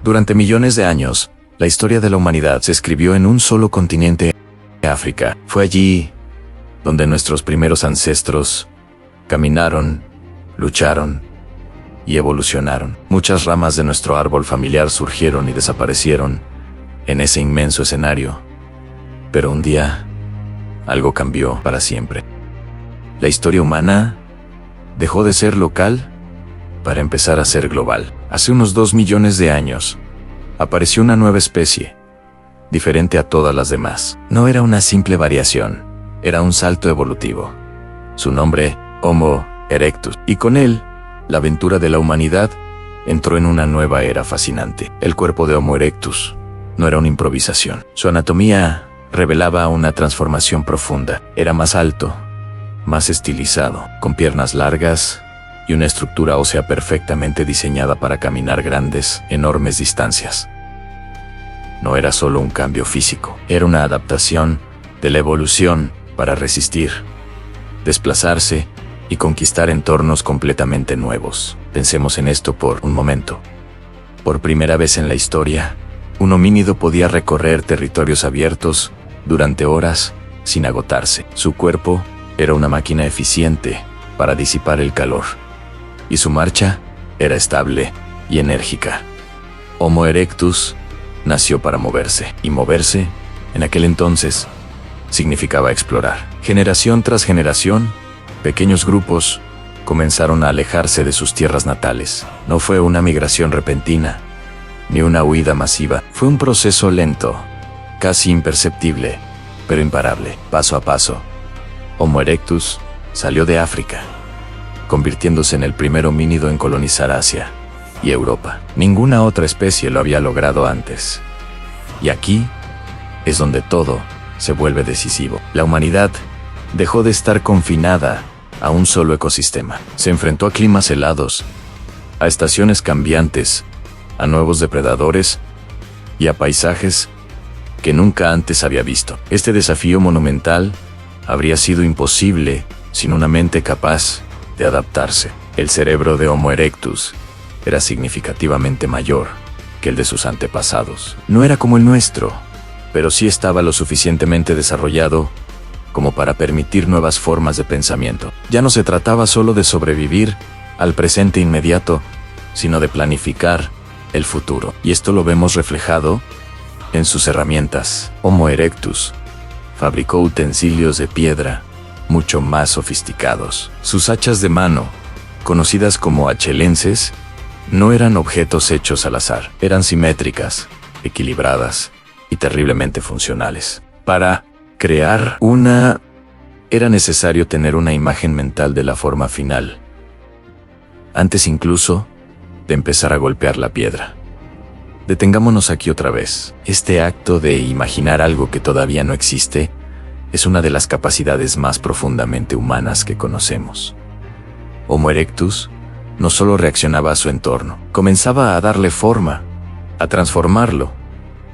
Durante millones de años, la historia de la humanidad se escribió en un solo continente, África. Fue allí donde nuestros primeros ancestros caminaron, lucharon y evolucionaron. Muchas ramas de nuestro árbol familiar surgieron y desaparecieron en ese inmenso escenario. Pero un día, algo cambió para siempre. La historia humana dejó de ser local para empezar a ser global. Hace unos 2 millones de años, apareció una nueva especie, diferente a todas las demás. No era una simple variación, era un salto evolutivo. Su nombre, Homo erectus. Y con él, la aventura de la humanidad entró en una nueva era fascinante. El cuerpo de Homo erectus no era una improvisación. Su anatomía revelaba una transformación profunda. Era más alto, más estilizado, con piernas largas y una estructura ósea perfectamente diseñada para caminar grandes, enormes distancias. No era solo un cambio físico, era una adaptación de la evolución para resistir, desplazarse y conquistar entornos completamente nuevos. Pensemos en esto por un momento. Por primera vez en la historia, un homínido podía recorrer territorios abiertos durante horas sin agotarse. Su cuerpo era una máquina eficiente para disipar el calor, y su marcha era estable y enérgica. Homo erectus nació para moverse, y moverse, en aquel entonces, significaba explorar. Generación tras generación, pequeños grupos comenzaron a alejarse de sus tierras natales. No fue una migración repentina, ni una huida masiva. Fue un proceso lento, casi imperceptible, pero imparable. Paso a paso, Homo erectus salió de África, convirtiéndose en el primer homínido en colonizar Asia y Europa. Ninguna otra especie lo había logrado antes. Y aquí es donde todo se vuelve decisivo. La humanidad dejó de estar confinada a un solo ecosistema. Se enfrentó a climas helados, a estaciones cambiantes, a nuevos depredadores y a paisajes que nunca antes había visto. Este desafío monumental habría sido imposible sin una mente capaz de adaptarse. El cerebro de Homo erectus era significativamente mayor que el de sus antepasados. No era como el nuestro, pero sí estaba lo suficientemente desarrollado como para permitir nuevas formas de pensamiento. Ya no se trataba solo de sobrevivir al presente inmediato, sino de planificar el futuro. Y esto lo vemos reflejado en sus herramientas. Homo erectus fabricó utensilios de piedra mucho más sofisticados. Sus hachas de mano, conocidas como hachelenses, no eran objetos hechos al azar. Eran simétricas, equilibradas y terriblemente funcionales. Para crear una, era necesario tener una imagen mental de la forma final, antes incluso de empezar a golpear la piedra. Detengámonos aquí otra vez. Este acto de imaginar algo que todavía no existe es una de las capacidades más profundamente humanas que conocemos. Homo erectus no solo reaccionaba a su entorno, comenzaba a darle forma, a transformarlo,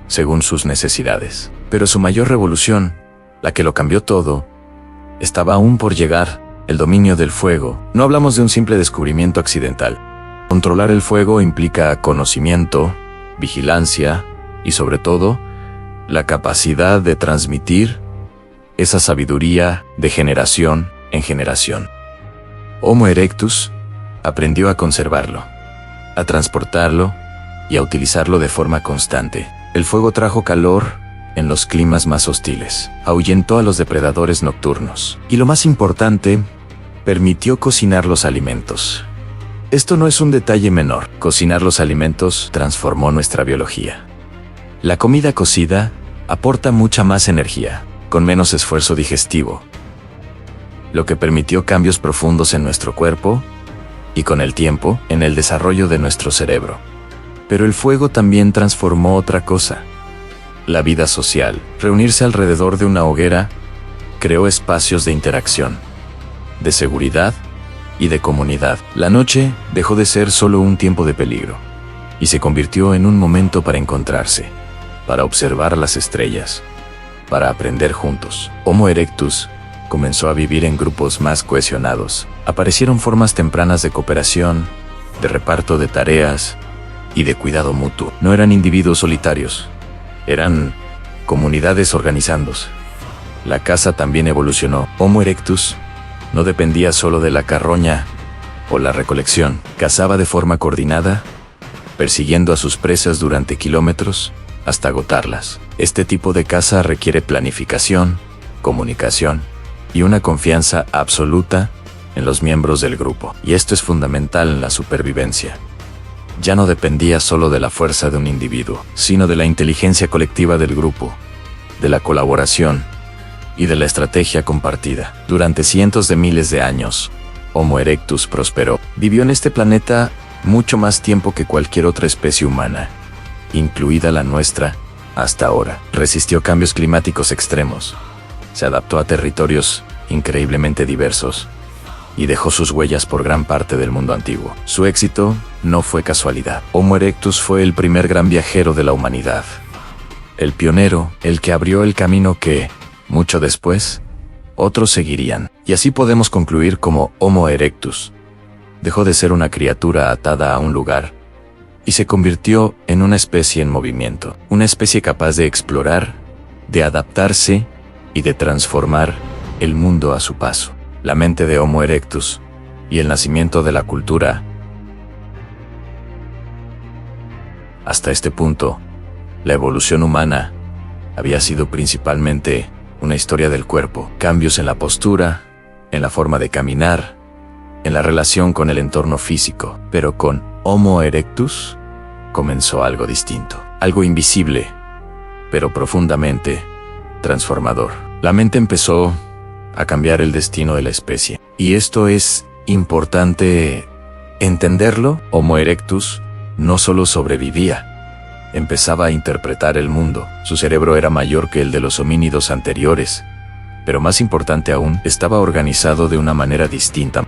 según sus necesidades. Pero su mayor revolución, la que lo cambió todo, estaba aún por llegar: el dominio del fuego. No hablamos de un simple descubrimiento accidental. Controlar el fuego implica conocimiento, vigilancia y, sobre todo, la capacidad de transmitir esa sabiduría de generación en generación. Homo erectus aprendió a conservarlo, a transportarlo y a utilizarlo de forma constante. El fuego trajo calor en los climas más hostiles, ahuyentó a los depredadores nocturnos y, lo más importante, permitió cocinar los alimentos. Esto no es un detalle menor. Cocinar los alimentos transformó nuestra biología. La comida cocida aporta mucha más energía, con menos esfuerzo digestivo, lo que permitió cambios profundos en nuestro cuerpo y, con el tiempo, en el desarrollo de nuestro cerebro. Pero el fuego también transformó otra cosa: la vida social. Reunirse alrededor de una hoguera creó espacios de interacción, de seguridad y de comunidad. La noche dejó de ser solo un tiempo de peligro y se convirtió en un momento para encontrarse, para observar las estrellas, para aprender juntos. Homo erectus comenzó a vivir en grupos más cohesionados. Aparecieron formas tempranas de cooperación, de reparto de tareas y de cuidado mutuo. No eran individuos solitarios, eran comunidades organizándose. La caza también evolucionó. Homo erectus no dependía solo de la carroña o la recolección. Cazaba de forma coordinada, persiguiendo a sus presas durante kilómetros hasta agotarlas. Este tipo de caza requiere planificación, comunicación y una confianza absoluta en los miembros del grupo. Y esto es fundamental en la supervivencia. Ya no dependía solo de la fuerza de un individuo, sino de la inteligencia colectiva del grupo, de la colaboración y de la estrategia compartida. Durante cientos de miles de años, Homo erectus prosperó. Vivió en este planeta mucho más tiempo que cualquier otra especie humana, incluida la nuestra, hasta ahora. Resistió cambios climáticos extremos, se adaptó a territorios increíblemente diversos y dejó sus huellas por gran parte del mundo antiguo. Su éxito no fue casualidad. Homo erectus fue el primer gran viajero de la humanidad, el pionero, el que abrió el camino que, mucho después, otros seguirían. Y así podemos concluir como Homo erectus dejó de ser una criatura atada a un lugar y se convirtió en una especie en movimiento, una especie capaz de explorar, de adaptarse y de transformar el mundo a su paso. La mente de Homo erectus y el nacimiento de la cultura. Hasta este punto, la evolución humana había sido principalmente una historia del cuerpo, cambios en la postura, en la forma de caminar, en la relación con el entorno físico. Pero con Homo erectus comenzó algo distinto, algo invisible, pero profundamente transformador. La mente empezó a cambiar el destino de la especie. Y esto es importante entenderlo. Homo erectus no solo sobrevivía, empezaba a interpretar el mundo. Su cerebro era mayor que el de los homínidos anteriores, pero más importante aún, estaba organizado de una manera distinta.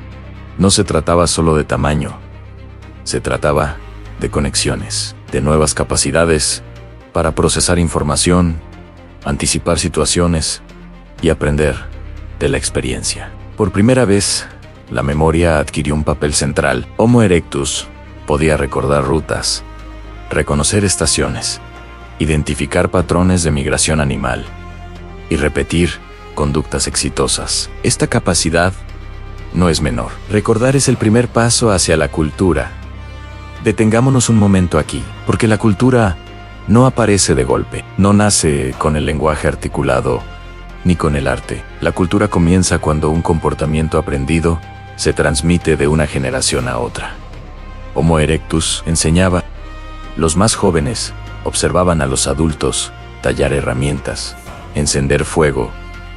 No se trataba solo de tamaño, se trataba de conexiones, de nuevas capacidades para procesar información, anticipar situaciones y aprender de la experiencia. Por primera vez, la memoria adquirió un papel central. Homo erectus podía recordar rutas, reconocer estaciones, identificar patrones de migración animal y repetir conductas exitosas. Esta capacidad no es menor. Recordar es el primer paso hacia la cultura. Detengámonos un momento aquí, porque la cultura no aparece de golpe, no nace con el lenguaje articulado ni con el arte. La cultura comienza cuando un comportamiento aprendido se transmite de una generación a otra. Homo erectus enseñaba. Los más jóvenes observaban a los adultos tallar herramientas, encender fuego,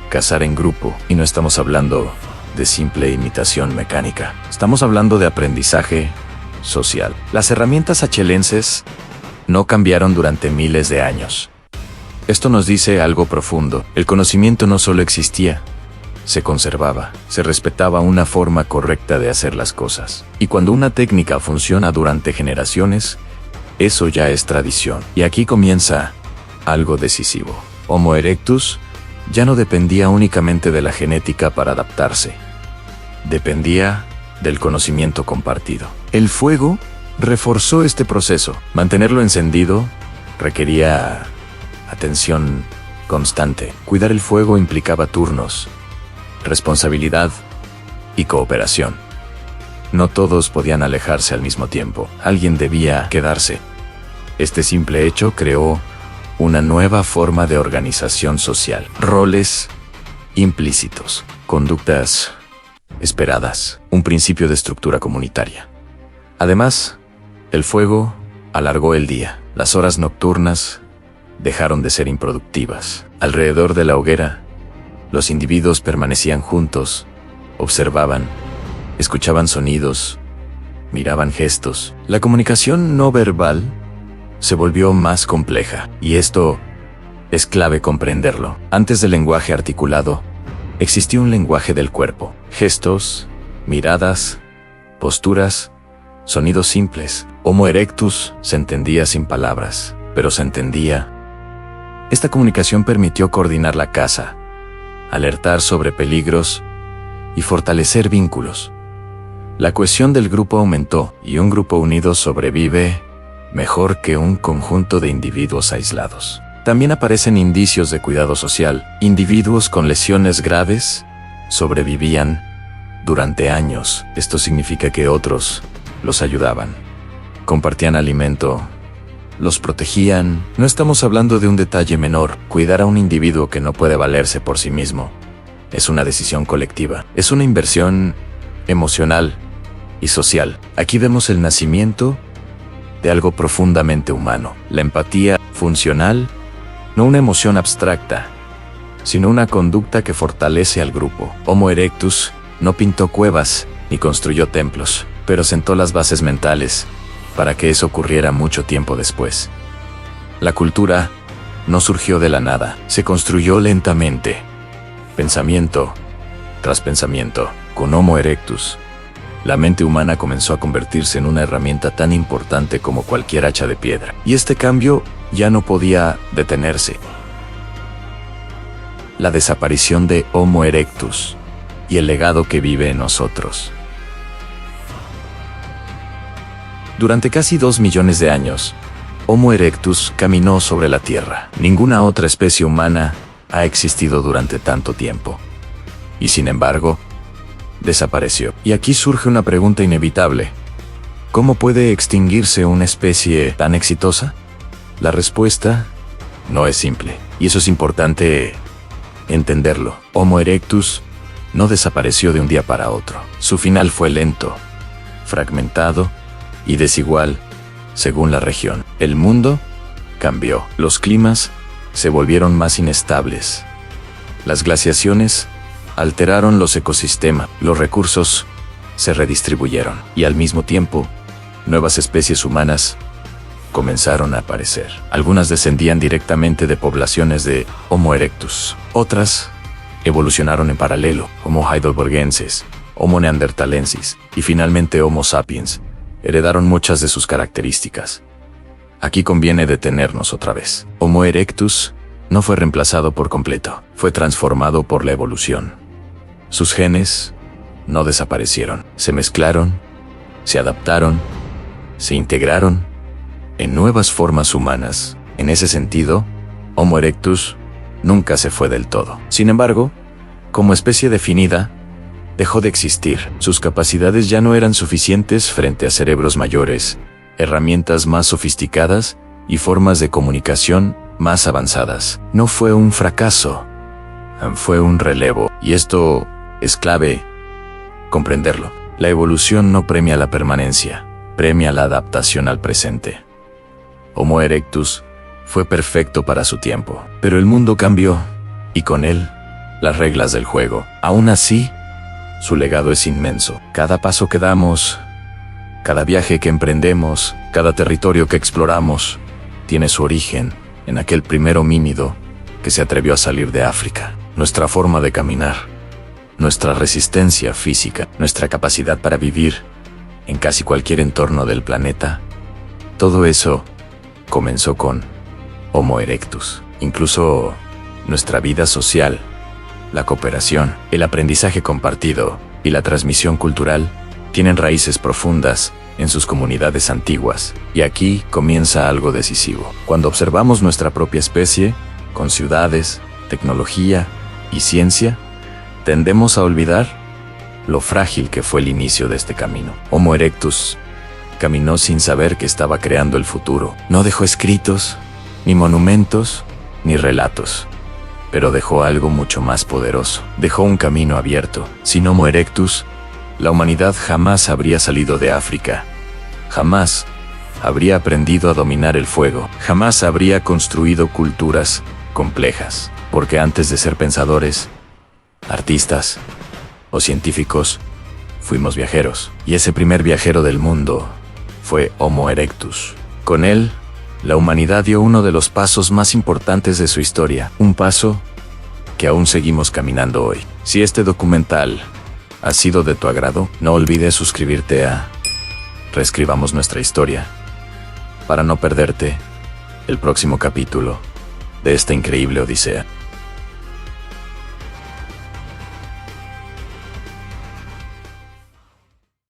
cazar en grupo. Y no estamos hablando de simple imitación mecánica. Estamos hablando de aprendizaje social. Las herramientas achelenses no cambiaron durante miles de años. Esto nos dice algo profundo. El conocimiento no solo existía, se conservaba, se respetaba una forma correcta de hacer las cosas. Y cuando una técnica funciona durante generaciones, eso ya es tradición. Y aquí comienza algo decisivo. Homo erectus ya no dependía únicamente de la genética para adaptarse. Dependía del conocimiento compartido. El fuego reforzó este proceso. Mantenerlo encendido requería atención constante. Cuidar el fuego implicaba turnos, responsabilidad y cooperación. No todos podían alejarse al mismo tiempo. Alguien debía quedarse. Este simple hecho creó una nueva forma de organización social. Roles implícitos, conductas esperadas, un principio de estructura comunitaria. Además, el fuego alargó el día. Las horas nocturnas dejaron de ser improductivas. Alrededor de la hoguera, los individuos permanecían juntos, observaban, escuchaban sonidos, miraban gestos. La comunicación no verbal se volvió más compleja, y esto es clave comprenderlo. Antes del lenguaje articulado, existió un lenguaje del cuerpo. Gestos, miradas, posturas, sonidos simples. Homo erectus se entendía sin palabras, pero se entendía. Esta comunicación permitió coordinar la caza, alertar sobre peligros y fortalecer vínculos. La cohesión del grupo aumentó, y un grupo unido sobrevive mejor que un conjunto de individuos aislados. También aparecen indicios de cuidado social. Individuos con lesiones graves sobrevivían durante años. Esto significa que otros los ayudaban, compartían alimento, los protegían. No estamos hablando de un detalle menor. Cuidar a un individuo que no puede valerse por sí mismo es una decisión colectiva. Es una inversión emocional y social. Aquí vemos el nacimiento de algo profundamente humano. La empatía funcional, no una emoción abstracta, sino una conducta que fortalece al grupo. Homo erectus no pintó cuevas ni construyó templos, pero sentó las bases mentales para que eso ocurriera mucho tiempo después. La cultura no surgió de la nada, se construyó lentamente, pensamiento tras pensamiento. Con Homo erectus, la mente humana comenzó a convertirse en una herramienta tan importante como cualquier hacha de piedra. Y este cambio ya no podía detenerse. La desaparición de Homo erectus y el legado que vive en nosotros. Durante casi 2 millones de años, Homo erectus caminó sobre la Tierra. Ninguna otra especie humana ha existido durante tanto tiempo. Y sin embargo, desapareció. Y aquí surge una pregunta inevitable. ¿Cómo puede extinguirse una especie tan exitosa? La respuesta no es simple. Y eso es importante entenderlo. Homo erectus no desapareció de un día para otro. Su final fue lento, fragmentado y desigual según la región. El mundo cambió. Los climas se volvieron más inestables. Las glaciaciones alteraron los ecosistemas. Los recursos se redistribuyeron. Y al mismo tiempo, nuevas especies humanas comenzaron a aparecer. Algunas descendían directamente de poblaciones de Homo erectus. Otras evolucionaron en paralelo. Homo heidelbergensis, Homo neanderthalensis y finalmente Homo sapiens heredaron muchas de sus características. Aquí conviene detenernos otra vez. Homo erectus no fue reemplazado por completo, fue transformado por la evolución. Sus genes no desaparecieron, se mezclaron, se adaptaron, se integraron en nuevas formas humanas. En ese sentido, Homo erectus nunca se fue del todo. Sin embargo, como especie definida, dejó de existir. Sus capacidades ya no eran suficientes frente a cerebros mayores, herramientas más sofisticadas y formas de comunicación más avanzadas. No fue un fracaso, fue un relevo. Y esto es clave comprenderlo. La evolución no premia la permanencia, premia la adaptación al presente. Homo erectus fue perfecto para su tiempo, pero el mundo cambió, y con él, las reglas del juego. Aún así, su legado es inmenso. Cada paso que damos, cada viaje que emprendemos, cada territorio que exploramos, tiene su origen en aquel primer homínido que se atrevió a salir de África. Nuestra forma de caminar, nuestra resistencia física, nuestra capacidad para vivir en casi cualquier entorno del planeta, todo eso comenzó con Homo erectus. Incluso nuestra vida social, la cooperación, el aprendizaje compartido y la transmisión cultural tienen raíces profundas en sus comunidades antiguas. Y aquí comienza algo decisivo. Cuando observamos nuestra propia especie, con ciudades, tecnología y ciencia, tendemos a olvidar lo frágil que fue el inicio de este camino. Homo erectus caminó sin saber que estaba creando el futuro. No dejó escritos, ni monumentos, ni relatos, pero dejó algo mucho más poderoso. Dejó un camino abierto. Sin Homo erectus, la humanidad jamás habría salido de África. Jamás habría aprendido a dominar el fuego. Jamás habría construido culturas complejas. Porque antes de ser pensadores, artistas o científicos, fuimos viajeros. Y ese primer viajero del mundo fue Homo erectus. Con él, la humanidad dio uno de los pasos más importantes de su historia. Un paso que aún seguimos caminando hoy. Si este documental ha sido de tu agrado, no olvides suscribirte a Reescribamos Nuestra Historia para no perderte el próximo capítulo de esta increíble odisea.